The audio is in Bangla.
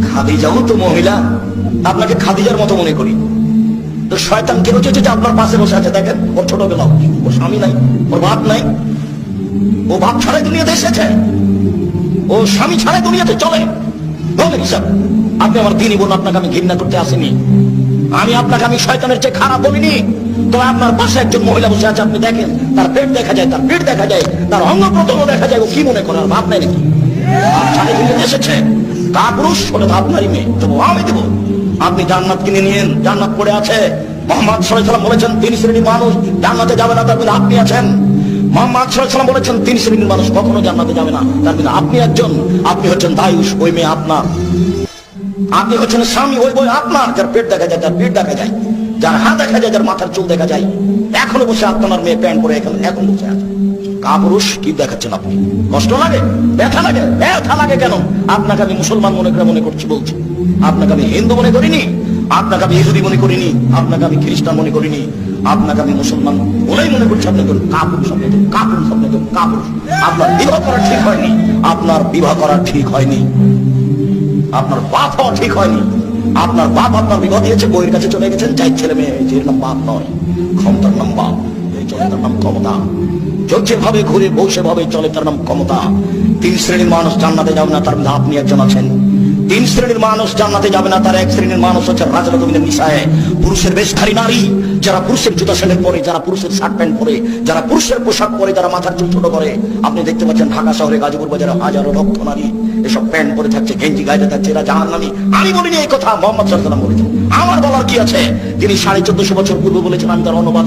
খাদিজাও তো মহিলা, আপনাকে খাদিজার মতো মনে করি। তো শয়তান কেন চেয়েছে যে আপনার পাশে বসে আছে? দেখেন ওর ছোটবেলা, ওর স্বামী নাই, ওর বাপ নাই, ও বাপ ছাড়াই দুনিয়াতে এসেছে, ও স্বামী ছাড়াই দুনিয়াতে চলে। হিসাব আপনি আমার দিনই বলুন, আপনাকে আমি ঘৃণা করতে আসিনি, আমি শয়তানের চেয়ে খারাপ বলিনি। তো আপনার পাশে একজন মহিলা বসে আছে, আপনি দেখেন তার পেট দেখা যায়, তার পেট দেখা যায়, তার অঙ্গ প্রত্যঙ্গ দেখা যায়, ও কি মনে করে? আর ভাব নাই নাকি? ছাড়াই দুনিয়াতে এসেছে, কাপুরুষ হলে তো আপনারই মেয়ে, তবু আমি দেবো। আপনি জান্নাত কিনে নিয়েন, জান্নাত পড়ে আছে। মুহাম্মদ সাল্লাল্লাহু আলাইহি ওয়াসাল্লাম বলেছেন 3 শ্রেণীর মানুষ জান্নাতে যাবে না, তার মধ্যে আপনি আছেন। মুহাম্মদ সাল্লাল্লাহু আলাইহি ওয়াসাল্লাম বলেছেন 3 শ্রেণীর মানুষ কখনো জান্নাতে যাবে না, তার মধ্যে আপনি একজন। আপনি হচ্ছেন দায়ুস, ওই মেয়ে আপনার। আপনি হচ্ছেন স্বামী, ওই বই আপনার। যার পেট দেখা যায়, যার পেট দেখা যায়, যার হাত দেখা যায়, যার মাথার চুল দেখা যায়, এখনো বসে আপনার মেয়ে প্যান্ট পরে এখন বসে আছে। কাপুরুষ কি দেখাচ্ছেন আপনি? কষ্ট লাগে, ব্যথা লাগে? ব্যথা লাগে কেন? আপনাকে আমি মুসলমান মনে করছি, বলছি। আপনাকে আমি হিন্দু মনে করিনি, আপনাকে আমি ইহুদি মনে করিনি, আপনাকে আমি খ্রিস্টান মনে করিনি, আপনাকে আমি মুসলমান বলেই মনে করছি। আপনি কাপুরুষ, কাপুরুষ। আপনার বিবাহ করা ঠিক হয়নি, আপনার বিবাহ করা ঠিক হয়নি, আপনার বাপ হওয়া ঠিক হয়নি। আপনার বাপ আপনার বিবাহ দিয়েছে, বইয়ের কাছে চলে গেছেন, চাই ছেলে মেয়ে, এর নাম বাপ নয়, ক্ষমতার নাম বাপ, এই চলে তার নাম ক্ষমতা। যেভাবে ঘুরে বসে ভাবে চলে তার নাম ক্ষমতা। 3 শ্রেণীর মানুষ জান্নাতে যাবে না, তার মধ্যে আপনি একজন আছেন। 3 শ্রেণীর মানুষ জান্নাতে যাবে না, তার 1 শ্রেণীর মানুষ হচ্ছে রাজুল মিনান নিসায়ে, পুরুষের বেশধারী নারী, যারা পুরুষের জুতা স্যান্ডেল পরে, যারা পুরুষের শার্ট প্যান্ট পরে, যারা পুরুষের পোশাক পরে, যারা মাথার চুল ছোট করে। আপনি দেখতে পাচ্ছেন ঢাকা শহরে গাজীপুর বাজারে হাজারো লক্ষ নারী এসব প্যান্ট পরে থাকছে, গেঞ্জি গায়ে থাকছে, এরা জাহান্নামী। আমি বলিনি এই কথা, মুহাম্মদ সাল্লাল্লাহু আলাইহি ওয়াসাল্লাম বলেছেন। আমার বলার কি আছে? তিনি 1450 বছর পূর্বে বলেছেন, আমি তার অনুবাদ